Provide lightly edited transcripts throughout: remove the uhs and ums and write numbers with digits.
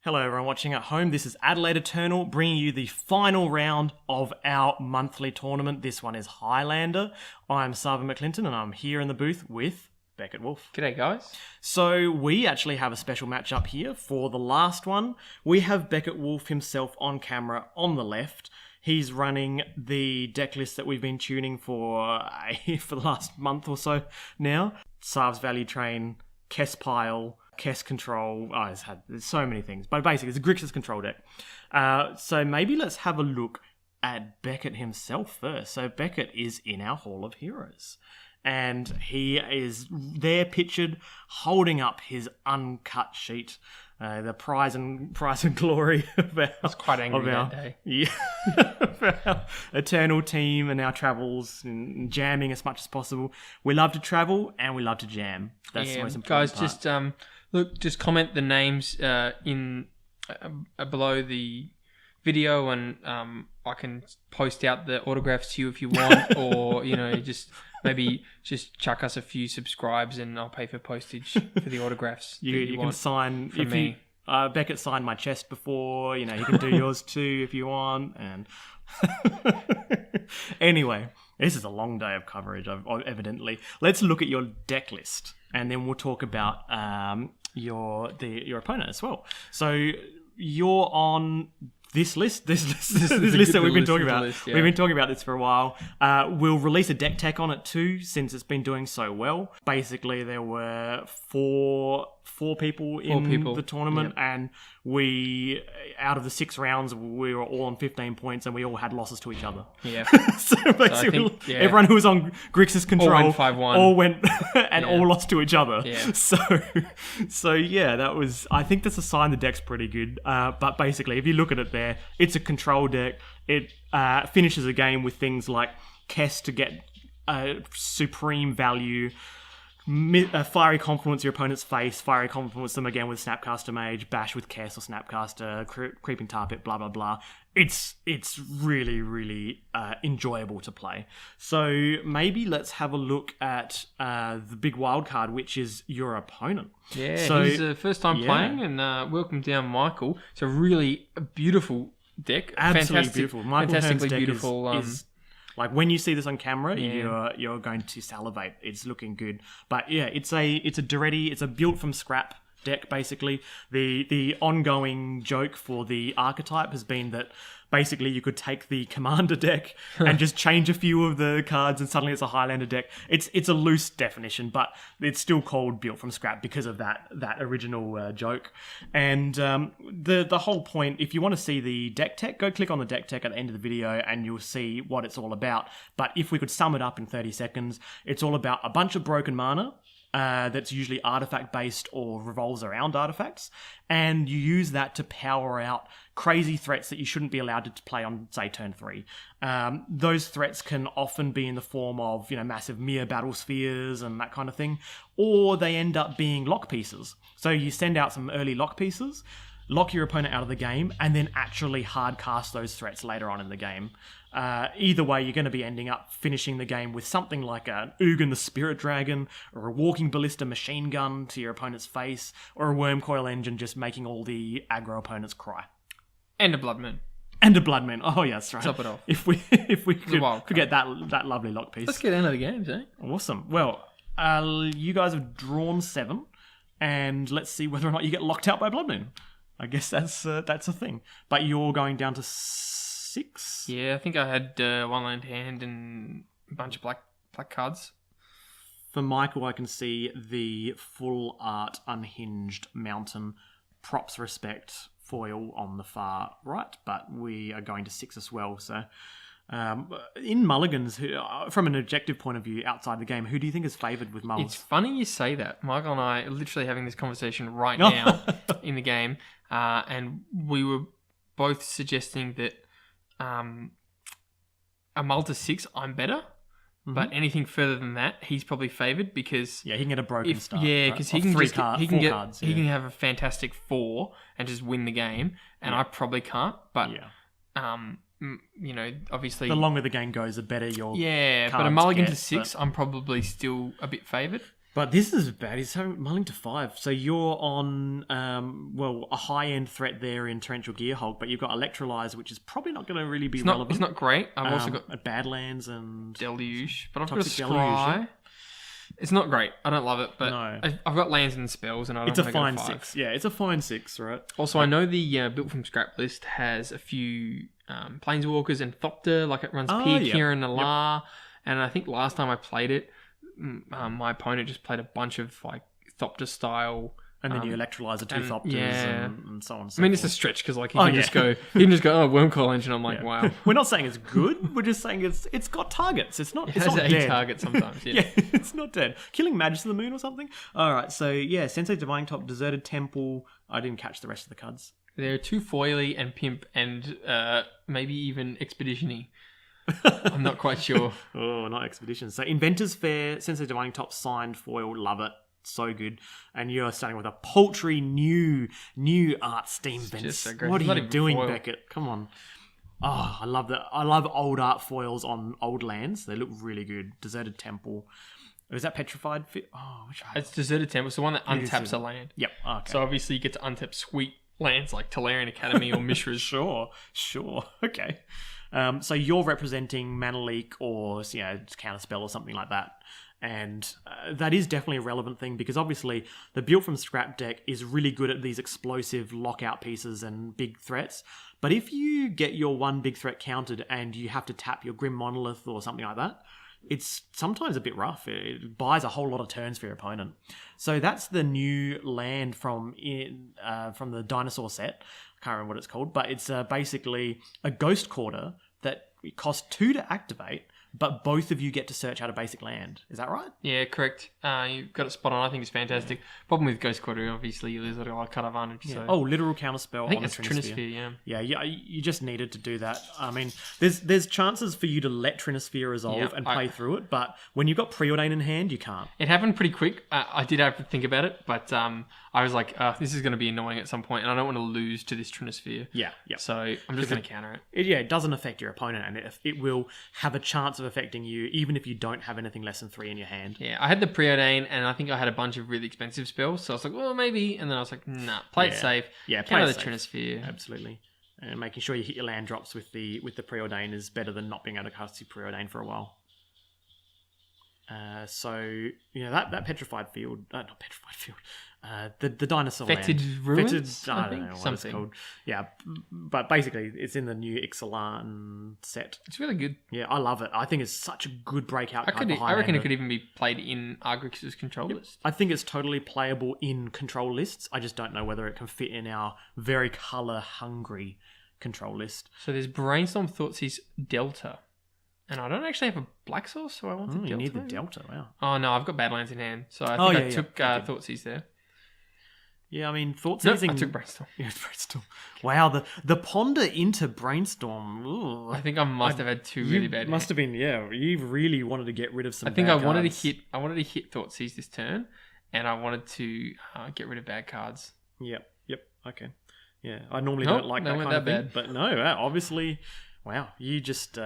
Hello everyone watching at home, this is Adelaide Eternal bringing you the final round of our monthly tournament. This one is Highlander. I'm Sarven McLinton and I'm here in the booth with Beckett Wolfe. G'day guys. So we actually have a special matchup here for the last one. We have Beckett Wolfe himself on camera on the left. He's running the deck list that we've been tuning for the last month or so now. Sarv's Value Train, Kess Pile, Kess Control. There's so many things. But basically, it's a Grixis control deck. So maybe let's have a look at Beckett himself first. So Beckett is in our Hall of Heroes. And he is there pictured holding up his uncut sheet. The prize and glory of our... I was quite angry that day. Yeah. of our Eternal team and our travels and jamming as much as possible. We love to travel and we love to jam. That's the most important part. Guys, just comment the names in below the video, and I can post out the autographs to you if you want, or maybe just chuck us a few subscribes and I'll pay for postage for the autographs. You can sign from me. Beckett signed my chest before. You can do yours too if you want. And anyway, this is a long day of coverage. Evidently, let's look at your deck list, and then we'll talk about your opponent as well. So you're on this list that we've been talking about. We've been talking about this for a while. We'll release a deck tech on it too, since it's been doing so well. Basically, there were four people in the tournament, and we, out of the 6 rounds, we were all on 15 points, and we all had losses to each other. Yeah. So basically, everyone who was on Grixis control all went 5-1. All went and all lost to each other. Yeah. So yeah, that was. I think that's a sign the deck's pretty good. But basically, if you look at it there, it's a control deck. It finishes a game with things like Kess to get supreme value. Fiery Confluence your opponent's face, Fiery Confluence them again with Snapcaster Mage, Bash with Kess or Snapcaster, Creeping Tar Pit, blah blah blah. It's really, really enjoyable to play. So maybe let's have a look at the big wild card, which is your opponent. Yeah, so, he's the first time playing, and welcome down, Michael. It's a really beautiful deck. Absolutely beautiful. Michael fantastically Hearn's deck beautiful. Is like when you see this on camera, you're going to salivate. It's looking good. But yeah, it's a Duretti, it's a built from scrap deck basically. The ongoing joke for the archetype has been that basically you could take the commander deck and just change a few of the cards and suddenly it's a Highlander deck. It's a loose definition, but it's still called built from scrap because of that original joke. And the whole point, if you want to see the deck tech, go click on the deck tech at the end of the video and you'll see what it's all about. But if we could sum it up in 30 seconds, it's all about a bunch of broken mana. That's usually artifact based or revolves around artifacts, and you use that to power out crazy threats that you shouldn't be allowed to play on, say, turn 3. Those threats can often be in the form of massive Mir battle spheres and that kind of thing, or they end up being lock pieces. So you send out some early lock pieces, lock your opponent out of the game, and then actually hard cast those threats later on in the game. Either way, you're going to be ending up finishing the game with something like an Ugin the Spirit Dragon, or a Walking Ballista machine gun to your opponent's face, or a Worm Coil Engine just making all the aggro opponents cry. And a Blood Moon. Oh, yeah, that's right. Top it off. If we could forget that lovely lock piece. Let's get into the games, eh? Awesome. Well, you guys have drawn 7, and let's see whether or not you get locked out by Blood Moon. I guess that's a thing. But you're going down to 6? Yeah, I think I had 1 land hand and a bunch of black cards. For Michael, I can see the full art unhinged mountain, props respect foil on the far right, but we are going to 6 as well. So in mulligans, from an objective point of view outside the game, who do you think is favoured with mulls? It's funny you say that. Michael and I are literally having this conversation right now in the game, and we were both suggesting that a mull to 6, I'm better. Mm-hmm. But anything further than that, he's probably favoured because he can get a broken start. Yeah, because right? he can have a fantastic 4 and just win the game, and I probably can't. But obviously the longer the game goes, the better your but a mulligan to 6, I'm probably still a bit favoured. But this is bad. He's mulling to 5. So you're on, a high-end threat there in Torrential Gearhulk, but you've got Electrolyze, which is probably not going to really be relevant. It's not great. I've also got Badlands and Deluge, but I've got a Toxic Scry. Deluge. It's not great. I don't love it, but No. I've got lands and spells, and I don't It's a think fine I got 6. Yeah, it's a fine 6, right? Also, I know the Built from Scrap list has a few Planeswalkers and Thopter, like it runs Pig, yeah. Kieran, Alar, and I think last time I played it, my opponent just played a bunch of like Thopter style. And then you Electrolyze the 2 Thopters and so on and so I mean, forth. it's a stretch because like he can just go, Wormcoil Engine. I'm like, wow. We're not saying it's good. We're just saying it's got targets. It's not. It It's has not a dead. target sometimes. Yeah. Yeah, it's not dead. Killing Magus of the Moon or something. All right. So yeah, Sensei Divining Top, Deserted Temple. I didn't catch the rest of the cards. There are 2 Foily and Pimp and maybe even Expedition-y. I'm not quite sure. Oh, not Expedition. So Inventors Fair, Sensei Divining Top, signed foil. Love it. So good. And you're starting with a paltry new art Steam Vince. just so great. What It's are not you even doing, foil. Beckett? Come on. Oh, I love that. I love old art foils on old lands. They look really good. Deserted Temple. Is that Petrified? Oh, which one? It's Deserted Temple. It's the one that It is untaps a Deserted. land. Yep. Okay. So obviously you get to untap sweet lands like Talarian Academy or Mishra's. Sure. Okay. So you're representing Mana Leak or Counterspell or something like that. And that is definitely a relevant thing because obviously the Built from Scrap deck is really good at these explosive lockout pieces and big threats. But if you get your one big threat countered and you have to tap your Grim Monolith or something like that, it's sometimes a bit rough. It buys a whole lot of turns for your opponent. So that's the new land from the Dinosaur set. I can't remember what it's called, but it's basically a Ghost Quarter that costs 2 to activate, but both of you get to search out a basic land. Is that right? Yeah, correct. You've got it spot on. I think it's fantastic. Problem with Ghost Quarter, obviously, you lose a lot of cut advantage. Yeah. So. Oh, literal counterspell. I think on it's a Trinisphere. Trinisphere, yeah. Yeah, you just needed to do that. I mean, there's chances for you to let Trinisphere resolve and play through it, but when you've got Preordain in hand, you can't. It happened pretty quick. I did have to think about it, but I was like, this is going to be annoying at some point, and I don't want to lose to this Trinisphere. Yeah. So I'm just going to counter it. It doesn't affect your opponent, and it will have a chance of affecting you, even if you don't have anything less than 3 in your hand. Yeah, I had the Preordain, and I think I had a bunch of really expensive spells, so I was like, well, maybe, and then I was like, nah, play it safe. Yeah, play counter it the safe. Trinisphere. Absolutely. And making sure you hit your land drops with the Preordain is better than not being able to cast your Preordain for a while. That petrified field, not petrified field, the dinosaur Fetid land. Ruins, I I don't think? know what Something. it's called. Yeah, but basically it's in the new Ixalan set. It's really good. Yeah, I love it. I think it's such a good breakout card for I reckon Highlander. it could even be played in Grixis control list. I think it's totally playable in control lists. I just don't know whether it can fit in our very colour-hungry control list. So there's Brainstorm Thoughtseize Delta. And I don't actually have a black source, so I want the Delta. You need the maybe? Delta, wow. Oh, no, I've got Badlands in hand. So I think I took Thoughtseize there. Yeah, I mean, thoughts No, using... I took Brainstorm. Yeah, Brainstorm. Wow, the ponder into Brainstorm. Ooh. I think I must have had 2 really bad must have been, you really wanted to get rid of some I think bad I wanted cards. to hit Thoughtseize this turn, and I wanted to get rid of bad cards. Yep, okay. Yeah, I normally Nope, don't like they that weren't kind of that thing, bad. but no, obviously... Wow, you just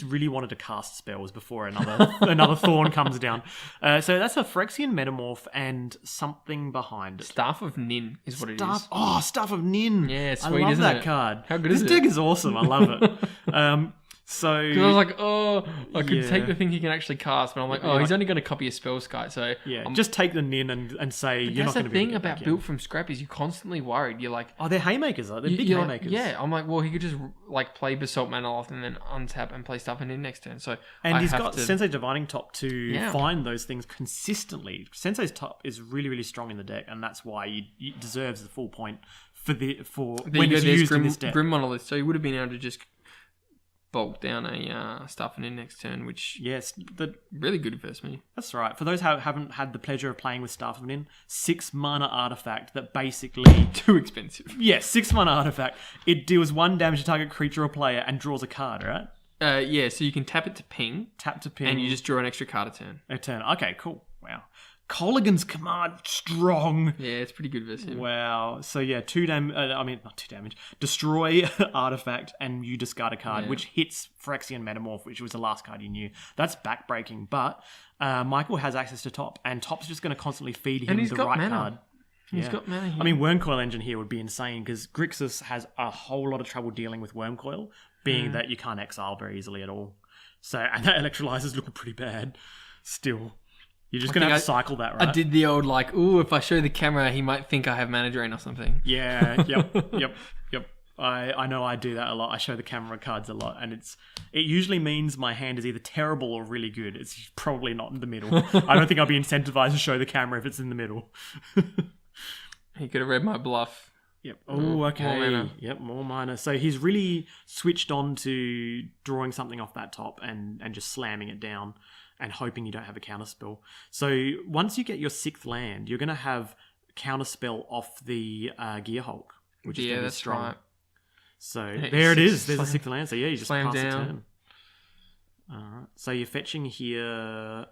really wanted to cast spells before another Thorn comes down. So that's a Phyrexian Metamorph and something behind it. Staff of Nin is what it is. Oh, Staff of Nin. Yeah, sweet, I love isn't that it? card. How good is this it? deck is awesome. I love it. So Because I was like, I could Yeah. take the thing he can actually cast, but I'm like, he's only going to copy a spell sky, so just take the Nin and say you're not that's going the to be able thing to get about back Built in. from Scrap is you're constantly worried. You're like, They're haymakers, though. They're big you're haymakers. Like, I'm like, well, he could just like play Basalt Manaloth and then untap and play stuff in next turn. So And I he's have got to, Sensei Divining Top to find those things consistently. Sensei's Top is really, really strong in the deck, and that's why he deserves the full point for when it's used in this deck. Grim Monolith. So he would have been able to just bulk down a stuff in next turn, which Yes, really good versus me. that's right. For those who haven't had the pleasure of playing with Staff of Nin, 6 mana artifact that basically... Too expensive. 6 mana artifact. It deals 1 damage to target creature or player and draws a card, right? So you can tap it to ping, Tap to ping. and you just draw an extra card a turn. A turn. Okay, cool. Wow. Colligan's Command, strong. Yeah, it's pretty good versus him. Wow. So yeah, not 2 damage. Destroy artifact and you discard a card, which hits Phyrexian Metamorph, which was the last card you knew. That's backbreaking, but Michael has access to Top, and Top's just going to constantly feed him the right mana. card. He's got mana here. I mean, Wormcoil Engine here would be insane because Grixis has a whole lot of trouble dealing with Wormcoil, being that you can't exile very easily at all. So, and that Electrolyzer's looking pretty bad still. You're just going to have to cycle that, right? I did the old, if I show the camera, he might think I have Mana Drain or something. Yeah, yep. I know I do that a lot. I show the camera cards a lot, and it usually means my hand is either terrible or really good. It's probably not in the middle. I don't think I'll be incentivized to show the camera if it's in the middle. He could have read my bluff. Yep. Oh, okay. More mana. Yep, more mana. So he's really switched on to drawing something off that top and just slamming it down and hoping you don't have a counterspell. So once you get your 6th land, you're going to have counterspell off the Gearhulk, which is going to be strong. Right. So there it is. There's a 6th land. So yeah, you just pass the turn. Alright. So you're fetching here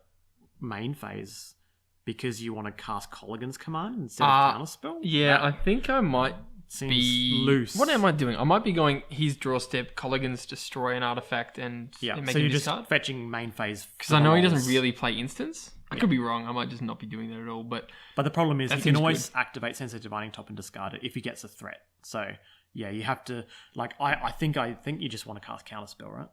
main phase because you want to cast Colligan's Command instead of counterspell? Yeah, I think I might Seems loose. What am I doing? I might be going his draw step, Colligan's destroy an artifact, and make so you're just discard. fetching main phase. Because I know he doesn't really play instants. I could be wrong. I might just not be doing that at all. But the problem is he can always activate Sensitive Divining Top and discard it if he gets a threat. So yeah, you have to I think you just want to cast Counterspell, right?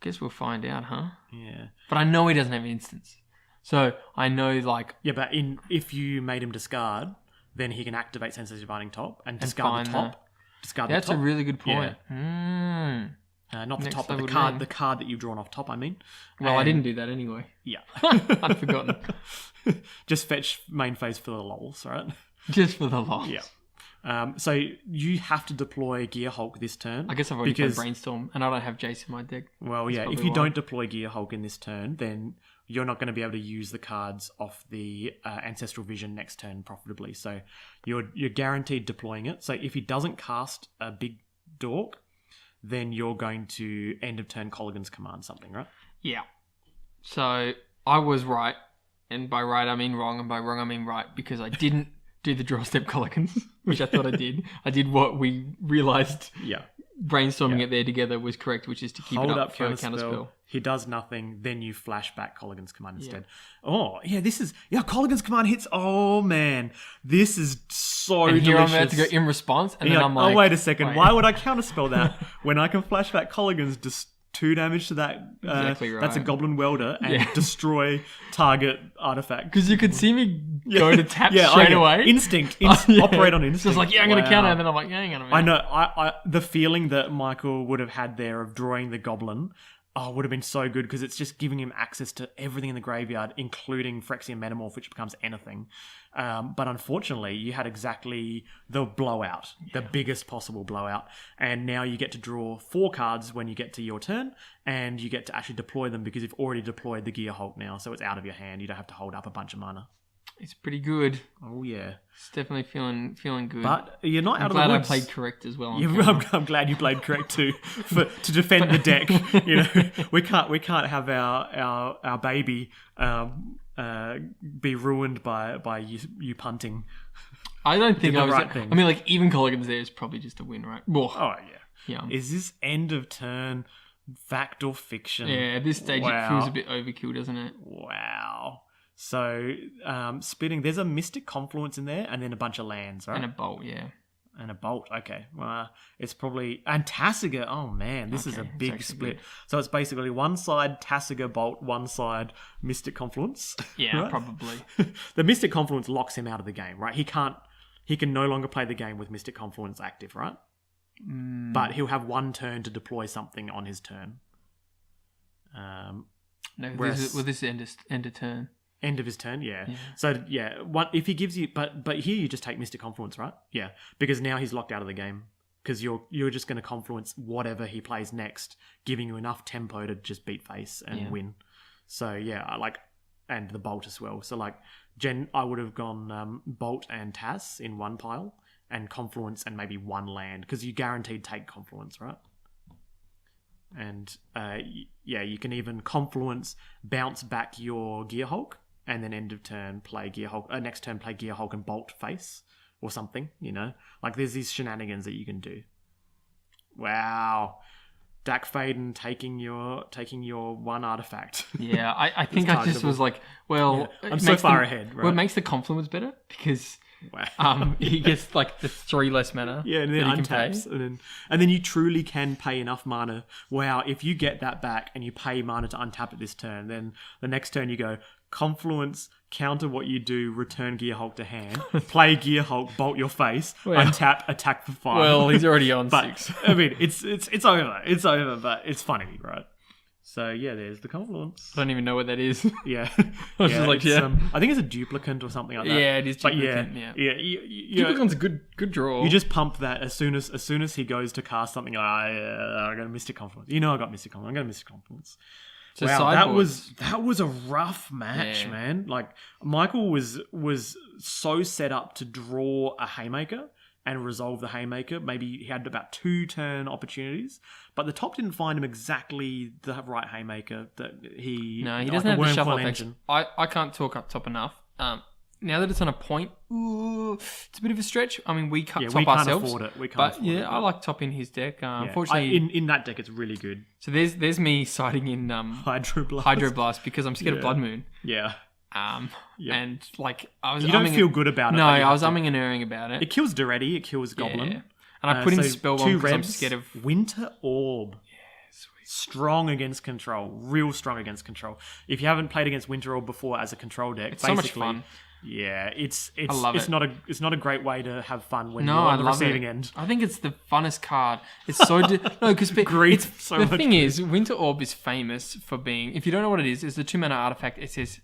Guess we'll find out, huh? Yeah. But I know he doesn't have instants. So I know but if you made him discard, then he can activate Sensitive Divining Top and discard the top. Discard the top. That's a really good point. Yeah. Not the top, but the card that you've drawn off top, I mean. Well, I didn't do that anyway. Yeah. I'd forgotten. Just fetch main phase for the lols, right? Just for the lols. Yeah. So you have to deploy Gearhulk this turn. I guess I've already played Brainstorm, and I don't have Jace in my deck. Well, yeah, if you don't deploy Gearhulk in this turn, then you're not going to be able to use the cards off the Ancestral Vision next turn profitably. So you're guaranteed deploying it. So if he doesn't cast a big dork, then you're going to end of turn Colligan's Command something, right? Yeah. So I was right, and by right I mean wrong, and by wrong I mean right, because I didn't do the draw step Colligan's, which I thought I did. I did what we realised. Yeah. Brainstorming it there together was correct, which is to keep it up for counterspell. He does nothing, then you flash back Colligan's Command instead. Oh, yeah, Colligan's Command hits. Oh, man. This is so delicious. Here I'm about to go in response, and then I'm like... Oh, wait a second. Why would I counterspell that when I can flash back Colligan's, just 2 damage to that? Exactly right. That's a Goblin Welder, and destroy target artifact. Because you could see me go to tap straight away. Instinct. Operate on instinct. Just like, I'm going to counter, and then I'm like, hang on a minute. I know. I the feeling that Michael would have had there of drawing the Goblin... would have been so good because it's just giving him access to everything in the graveyard, including Phyrexian Metamorph, which becomes anything. But unfortunately, you had exactly the blowout, the biggest possible blowout. And now you get to draw 4 cards when you get to your turn, and you get to actually deploy them because you've already deployed the Gearhulk now, so it's out of your hand. You don't have to hold up a bunch of mana. It's pretty good. Oh, yeah. It's definitely feeling good. But you're not out of the woods. woods. I'm glad I played correct as well. I'm glad you played correct too, to defend the deck. You know, we can't have our baby be ruined by you punting. I don't think I was. Right thing. I mean, like even Colligan's there is probably just a win, right? Oh yeah. Yeah. Is this end of turn fact or fiction? Yeah, at this stage it feels a bit overkill, doesn't it? Wow. So, splitting, there's a Mystic Confluence in there, and then a bunch of lands, right? And a Bolt, yeah. And a Bolt, okay. Well, it's probably... And Tasiga, oh man, this is a big split. Good. So it's basically one side Tasiga Bolt, one side Mystic Confluence. Yeah, right? Probably. The Mystic Confluence locks him out of the game, right? He can no longer play the game with Mystic Confluence active, right? But he'll have one turn to deploy something on his turn. This is end of turn. End of his turn, yeah. So if he gives you, but here you just take Mystic Confluence, right? Yeah, because now he's locked out of the game because you're just going to Confluence whatever he plays next, giving you enough tempo to just beat face and win. So and the Bolt as well. So I would have gone Bolt and Tas in one pile, and Confluence and maybe one land because you guaranteed take Confluence, right? And you can even Confluence, bounce back your Gearhulk. and then end of turn play Gearhulk. Next turn play Gearhulk and Bolt face or something. Like there's these shenanigans that you can do. Wow. Dak Faden taking your one artifact. Yeah, I think I just was like, well, I'm so far ahead. Right? Well, it makes the compliments better because he gets like the 3 less mana. Yeah, and then untaps, and then you truly can pay enough mana. Wow, if you get that back and you pay mana to untap it this turn, then the next turn you go Confluence, counter what you do, return Gearhulk to hand, play Gearhulk, bolt your face, untap, attack for 5. Well, he's already on 6. I mean, it's over. It's over, but it's funny, right? So yeah, there's the Confluence. I don't even know what that is. Yeah, I was just like, I think it's a duplicant or something like that. Yeah, it is duplicant. But yeah. Duplicant's a good draw. You just pump that as soon as he goes to cast something. I got a Mystic Confluence. I got Mystic Confluence. I got a Mystic Confluence. So wow, that was a rough match, man. Like Michael was so set up to draw a Haymaker and resolve the Haymaker. Maybe he had about 2 turn opportunities, but the top didn't find him exactly the right Haymaker that he. No, he doesn't have the shuffle effect. I can't talk up top enough. Now that it's on a point, it's a bit of a stretch. I mean, we can't top ourselves. Afford it. We can't afford it. I like topping his deck. Unfortunately, in that deck, it's really good. So there's me siding in Hydroblast because I'm scared of Blood Moon. Yeah. And like I was. You don't feel good about it. No, I was umming and erring about it. It kills Duretti. It kills Goblin. Yeah. And I put in Spellbomb because I'm scared of Winter Orb. Strong against control, real strong against control. If you haven't played against Winter Orb before as a control deck, it's so much fun. Yeah, it's not a great way to have fun when you're on the receiving end. I think it's the funnest card. It's so because the thing is, Winter Orb is famous for being. If you don't know what it is, it's the 2 mana artifact. It says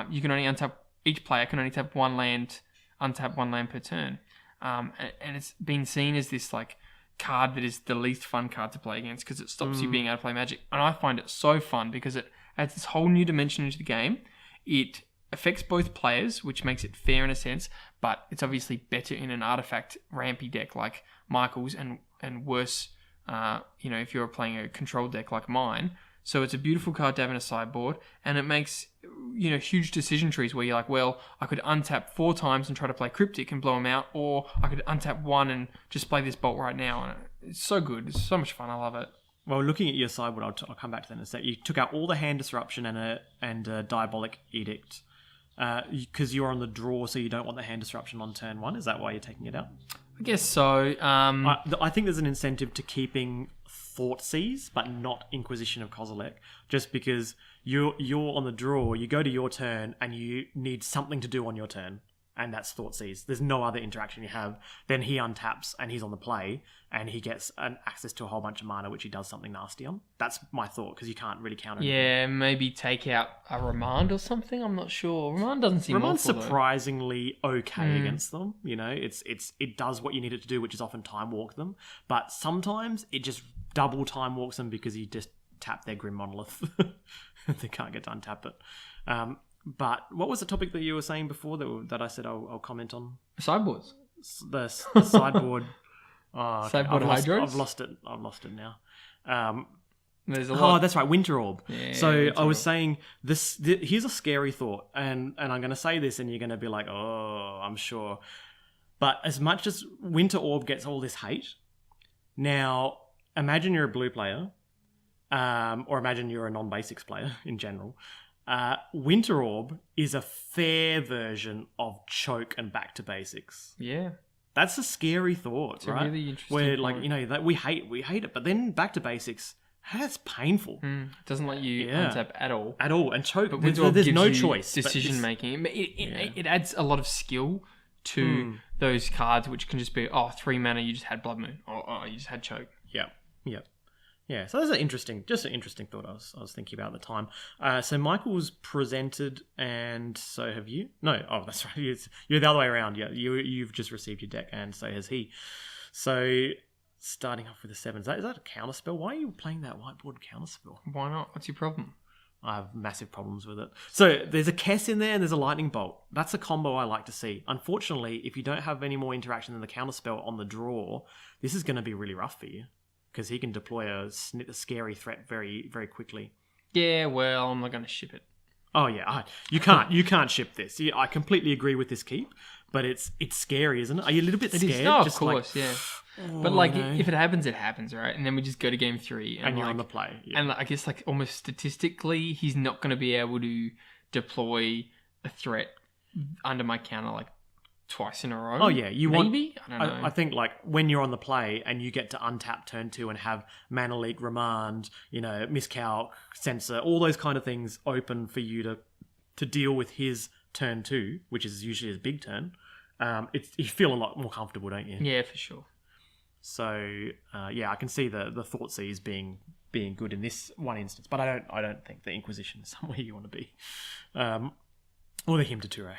you can only untap. Each player can only tap 1 land, untap 1 land per turn, and it's been seen as this like card that is the least fun card to play against because it stops you being able to play Magic. And I find it so fun because it adds this whole new dimension into the game. It affects both players, which makes it fair in a sense, but it's obviously better in an artifact rampy deck like Michael's and worse, if you're playing a control deck like mine. So it's a beautiful card to have in a sideboard, and it makes huge decision trees where you're like, well, I could untap 4 times and try to play Cryptic and blow them out, or I could untap 1 and just play this Bolt right now. And it's so good. It's so much fun. I love it. Well, looking at your sideboard, I'll come back to that in a sec. You took out all the hand disruption and a Diabolic Edict because you're on the draw, so you don't want the hand disruption on turn 1. Is that why you're taking it out? I guess so. I think there's an incentive to keeping Thoughtseize, but not Inquisition of Kozilek, just because you're on the draw, you go to your turn, and you need something to do on your turn, and that's Thoughtseize. There's no other interaction you have. Then he untaps, and he's on the play, and he gets access to a whole bunch of mana, which he does something nasty on. That's my thought, because you can't really counter anything. Yeah, maybe take out a Remand or something. I'm not sure. Remand doesn't seem Remand's awful, surprisingly okay against them. It does what you need it to do, which is often time walk them. But sometimes it just double time walks them because you just tap their Grim Monolith. They can't get to untap it. But what was the topic that you were saying before that I said I'll comment on? Sideboards. The sideboard. Oh, okay. Sideboard Hydros? I've lost it now. There's a lot. That's right, Winter Orb. Yeah, so Winter I was Orb. saying this. Here's a scary thought, and I'm going to say this, and you're going to be like, oh, I'm sure. But as much as Winter Orb gets all this hate, now imagine you're a blue player, or imagine you're a non-basics player in general. Winter Orb is a fair version of Choke and Back to Basics. Yeah. That's a scary thought, It's right? a really interesting Where, point. that we hate it, but then Back to Basics, that's painful. It doesn't let you untap at all. At all, and Choke, But there's no you choice. Decision making. It adds a lot of skill to those cards, which can just be 3 mana. You just had Blood Moon, or you just had Choke. Yeah. So that's an interesting thought I was thinking about at the time. So Michael's presented, and so have you. No, that's right. You're the other way around. Yeah, you've just received your deck, and so has he. So starting off with the 7s, is that a counterspell? Why are you playing that whiteboard counterspell? Why not? What's your problem? I have massive problems with it. So there's a Kess in there and there's a Lightning Bolt. That's a combo I like to see. Unfortunately, if you don't have any more interaction than the counterspell on the draw, this is going to be really rough for you because he can deploy a scary threat very, very quickly. Yeah, well, I'm not going to ship it. Oh yeah, you can't ship this. Yeah, I completely agree with this keep, but it's scary, isn't it? Are you a little bit scared? No, of Just course, yeah. But like, if it happens, it happens, right? And then we just go to game 3, and you're on the play. Yeah. And I guess like almost statistically, he's not going to be able to deploy a threat under my counter like twice in a row. Oh yeah, maybe. I don't know. I think like when you're on the play and you get to untap turn 2 and have mana leak, remand, miscalc, censor, all those kind of things open for you to deal with his turn 2, which is usually his big turn. You feel a lot more comfortable, don't you? Yeah, for sure. So I can see the Thoughtseize being good in this one instance, but I don't think the Inquisition is somewhere you want to be. Or the Hymn to Touré.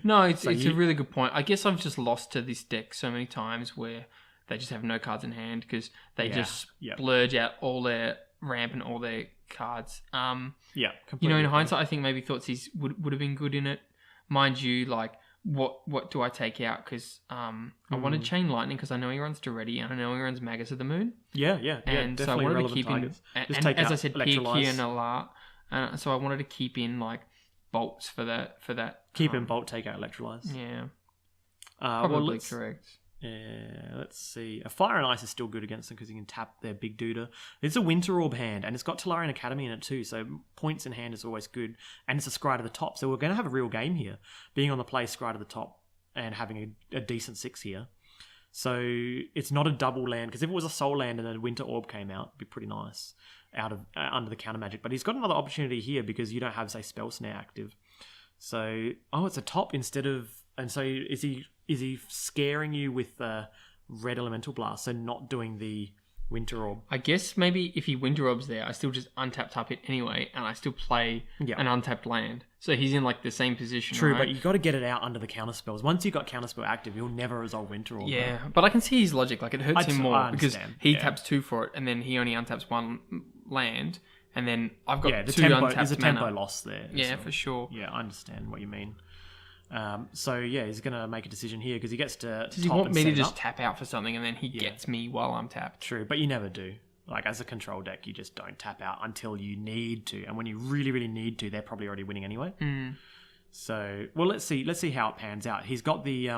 No, it's a really good point. I guess I've just lost to this deck so many times where they just have no cards in hand because they just splurge out all their ramp and all their cards. Completely. In hindsight, I think maybe Thoughtseize would have been good in it. Mind you, like, what do I take out? Because I wanted Chain Lightning because I know he runs Duretti and I know he runs Magus of the Moon. And so I wanted to keep targets. in, and as I said, Piki and Alar. So I wanted to keep in like bolts for that. Keep in bolt, take out Electrolyze. Yeah. Probably correct. Yeah, let's see. A Fire and Ice is still good against them because you can tap their big duder. It's a Winter Orb hand, and it's got Tolarian Academy in it too, so points in hand is always good. And it's a Scry to the top, so we're going to have a real game here. Being on the play, Scry to the top, and having a decent 6 here. So it's not a double land, because if it was a Soul land and a Winter Orb came out, it'd be pretty nice under the counter magic. But he's got another opportunity here because you don't have, say, Spell Snare active. So, it's a top instead of... And so is he scaring you with Red Elemental Blast, so not doing the Winter Orb? I guess maybe if he Winter Orbs there, I still just untap it anyway, and I still play an untapped land. So he's in like the same position. True, right? But you got to get it out under the counter spells. Once you got counter spell active, you'll never resolve Winter Orb. Yeah, but I can see his logic. Like it hurts him more because he taps 2 for it, and then he only untaps 1 land, and then I've got 2 untapped. There's a tempo loss there. Yeah, for sure. Yeah, I understand what you mean. He's going to make a decision here because he gets to. Does he want me to just tap out for something and then he gets me while I'm tapped? True, but you never do. Like as a control deck, you just don't tap out until you need to, and when you really, really need to, they're probably already winning anyway. So, well, let's see how it pans out. He's got the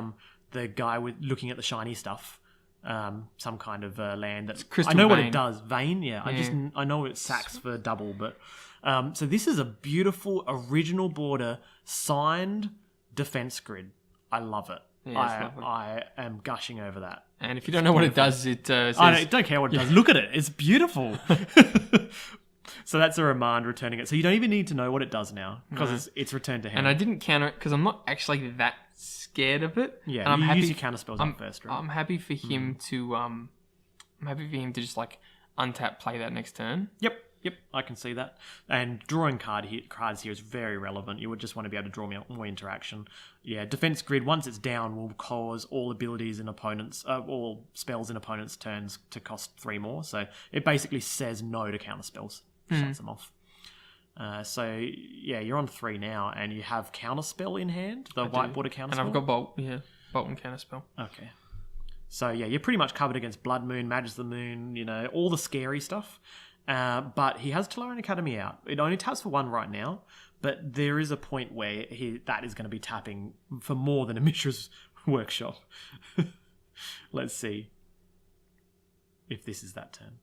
guy with looking at the shiny stuff. Some kind of land that's Crystal I know Vein. what it does. Vein, yeah. I know it sacks for double, but so this is a beautiful original border signed defense grid. I love it. Yeah, I am gushing over that. And if you don't know what it does, it says... I don't care what it does. Look at it. It's beautiful. So that's a remand returning it. So you don't even need to know what it does now because it's returned to hand. And I didn't counter it because I'm not actually that scared of it. Yeah, and I'm you happy, use your counter spells on first, right? I'm happy for him to just like untap, play that next turn. Yep, I can see that. And drawing cards here is very relevant. You would just want to be able to draw more interaction. Yeah, defense grid, once it's down, will cause all abilities in opponents, all spells in opponents' turns to cost 3 more. So it basically says no to counter spells, shuts them off. You're on 3 now, and you have counterspell in hand, the white border counterspell. And I've got bolt and counterspell. Okay. So you're pretty much covered against Blood Moon, Magus of the Moon, all the scary stuff. But he has Tolarian Academy out. It only taps for 1 right now, but there is a point where that is going to be tapping for more than a Mishra's Workshop. Let's see if this is that turn.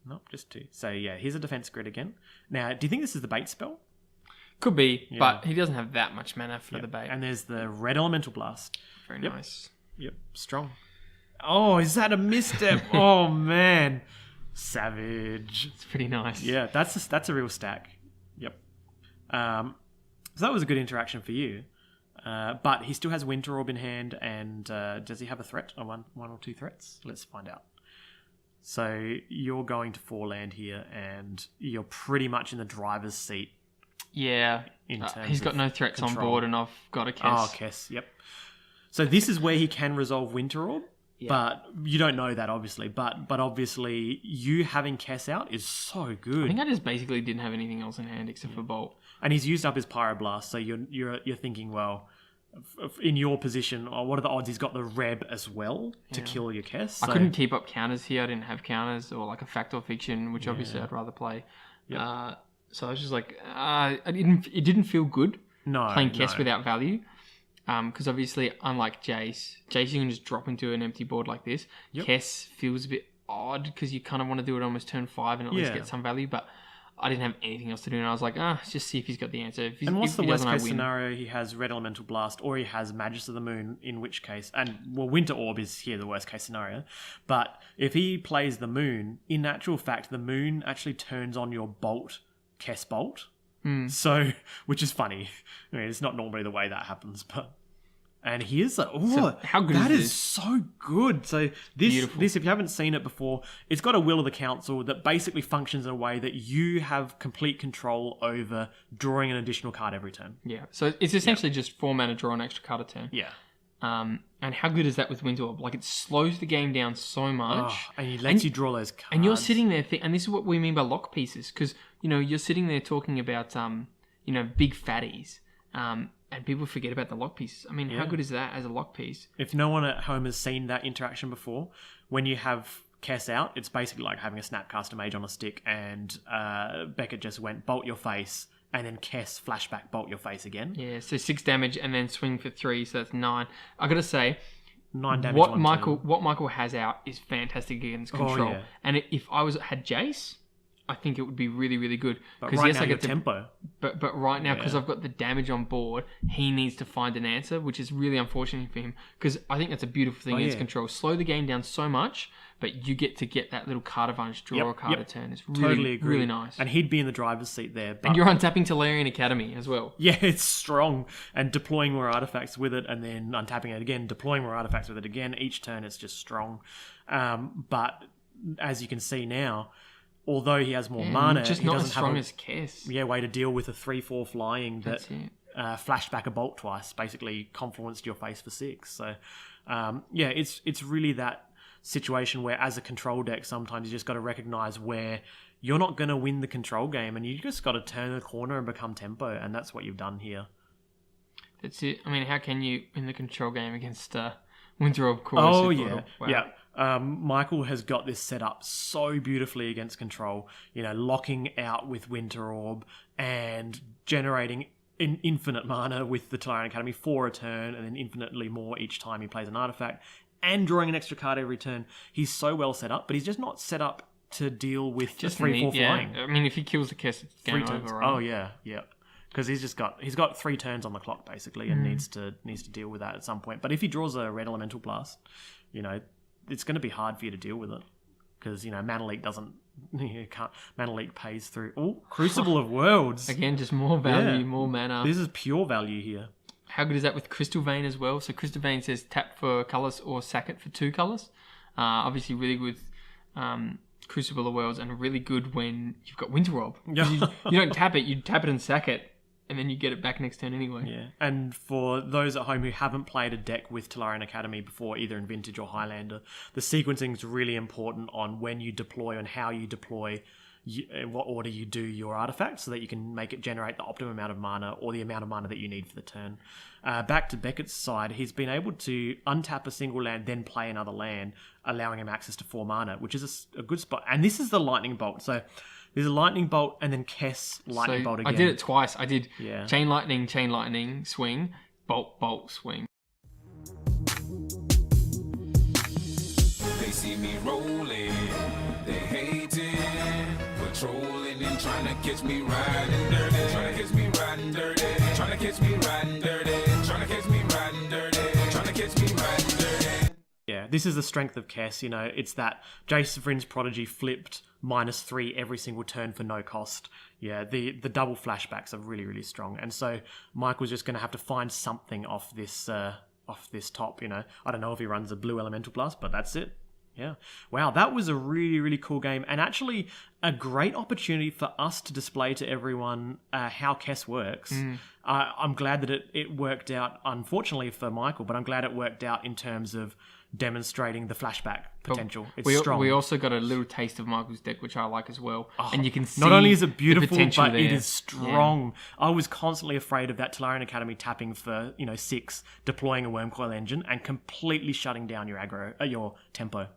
Nope, just 2. So here's a defense grid again. Now, do you think this is the bait spell? Could be, but he doesn't have that much mana for the bait. And there's the Red Elemental Blast. Very nice. Yep, strong. Oh, is that a misstep? Oh, man. Savage. It's pretty nice. Yeah, that's a real stack. Yep. So that was a good interaction for you. But he still has Winter Orb in hand, and does he have a threat? Or one or 2 threats? Let's find out. So you're going to 4 land here, and you're pretty much in the driver's seat. Yeah. He's got no threats on board, and I've got a Kess. Oh, Kess, yep. So this is where he can resolve Winter Orb. Yeah. But you don't know that, obviously. But obviously, you having Kess out is so good. I think I just basically didn't have anything else in hand except for Bolt. And he's used up his Pyroblast, so you're thinking, well, in your position, what are the odds he's got the Reb as well to kill your Kess? So... I couldn't keep up counters here. I didn't have counters or like a Fact or Fiction, which obviously I'd rather play. Yep. So I was just like, it didn't feel good playing Kess without value. Because obviously, unlike Jace you can just drop into an empty board like this. Yep. Kess feels a bit odd because you kind of want to do it almost turn 5 and at least get some value, but I didn't have anything else to do, and I was like, just see if he's got the answer. And what's the worst case scenario? He has Red Elemental Blast, or he has Magus of the Moon, in which case, Winter Orb is here the worst case scenario, but if he plays the Moon, in actual fact, the Moon actually turns on your Bolt, Kess Bolt, so, which is funny. I mean, it's not normally the way that happens, but... And here's how good that is so good. So this, if you haven't seen it before, it's got a Will of the Council that basically functions in a way that you have complete control over drawing an additional card every turn. Yeah. So it's essentially just 4 mana, draw an extra card a turn. Yeah. And how good is that with Winter Orb? Like, it slows the game down so much. And it lets you draw those cards. And you're sitting there, and this is what we mean by lock pieces, because, you're sitting there talking about, big fatties. And people forget about the lock pieces. I mean, how good is that as a lock piece? If no one at home has seen that interaction before, when you have Kess out, it's basically like having a Snapcaster Mage on a stick, and Beckett just went bolt your face, and then Kess flashback bolt your face again. Yeah, so 6 damage and then swing for 3, so that's 9. I gotta say, 9 damage. What Michael has out is fantastic against control. And if I had Jace, I think it would be really, really good. But right now, I get tempo. But right now, because I've got the damage on board, he needs to find an answer, which is really unfortunate for him. Because I think that's a beautiful thing against control. Slow the game down so much, but you get to get that little card advantage, draw a card a turn. It's really, totally agree. Really nice. And he'd be in the driver's seat there. But... And you're untapping Tolarian Academy as well. Yeah, it's strong. And deploying more artifacts with it, and then untapping it again, deploying more artifacts with it again. Each turn, it's just strong. But as you can see now... Although he has more mana, just he not doesn't as strong have as Kess. way to deal with a 3/4 flying that flashed back a bolt twice, basically confluenced your face for 6. So, it's really that situation where, as a control deck, sometimes you just got to recognize where you're not going to win the control game, and you just got to turn the corner and become tempo, and that's what you've done here. That's it. I mean, how can you win the control game against Winter Orb? Oh yeah, wow. Yeah. Michael has got this set up so beautifully against control, locking out with Winter Orb and generating infinite mana with the Tolarian Academy for a turn, and then infinitely more each time he plays an artifact, and drawing an extra card every turn. He's so well set up, but he's just not set up to deal with just 3/4 flying. I mean, if he kills the Kess, it's game over, right? Oh yeah. Because he's got 3 turns on the clock basically, and needs to deal with that at some point. But if he draws a Red Elemental Blast, it's going to be hard for you to deal with it, because Mana Leak doesn't. Mana Leak pays through. Crucible of Worlds again, just more value, more mana. This is pure value here. How good is that with Crystal Vein as well? So Crystal Vein says tap for colours or sack it for 2 colours. Obviously, really good with Crucible of Worlds, and really good when you've got Winter Orb. You don't tap it; you tap it and sack it. And then you get it back next turn anyway. Yeah. And for those at home who haven't played a deck with Tolarian Academy before, either in Vintage or Highlander, the sequencing is really important on when you deploy and how you deploy, in what order you do your artifact, so that you can make it generate the optimum amount of mana or the amount of mana that you need for the turn. Back to Beckett's side, he's been able to untap a single land, then play another land, allowing him access to 4 mana, which is a good spot. And this is the Lightning Bolt. So there's a Lightning Bolt and then Kess Lightning Bolt again. I did it twice. I did Chain Lightning, swing, Bolt, swing. They see me rolling, they hating, patrolling and trying to catch me riding dirty, trying to catch me riding dirty, trying to catch me riding dirty, trying to catch me riding dirty, trying to catch me riding dirty. Yeah, this is the strength of Kess. It's that Jace Vryn's Prodigy flipped -3 every single turn for no cost. Yeah, the double flashbacks are really, really strong. And so Michael's just going to have to find something off this top. I don't know if he runs a blue Elemental Blast, but that's it. Yeah. Wow, that was a really, really cool game, and actually a great opportunity for us to display to everyone how Kess works. I'm glad that it worked out, unfortunately for Michael, but I'm glad it worked out in terms of demonstrating the flashback potential. It's strong. We also got a little taste of Michael's deck, which I like as well. And you can see not only is it beautiful, but there. it is strong. Yeah. I was constantly afraid of that Tolarian Academy tapping for 6, deploying a Wormcoil Engine, and completely shutting down your aggro, your tempo.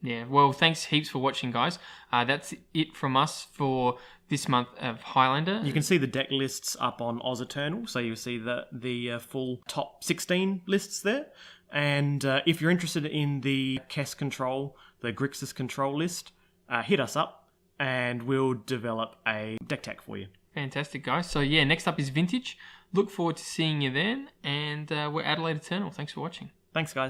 Yeah, well, thanks heaps for watching, guys. That's it from us for this month of Highlander. You can see the deck lists up on Oz Eternal, so you'll see the full top 16 lists there. And if you're interested in the Kess control, the Grixis control list, hit us up and we'll develop a deck tech for you. Fantastic, guys. So, yeah, next up is Vintage. Look forward to seeing you then. And we're Adelaide Eternal. Thanks for watching. Thanks, guys.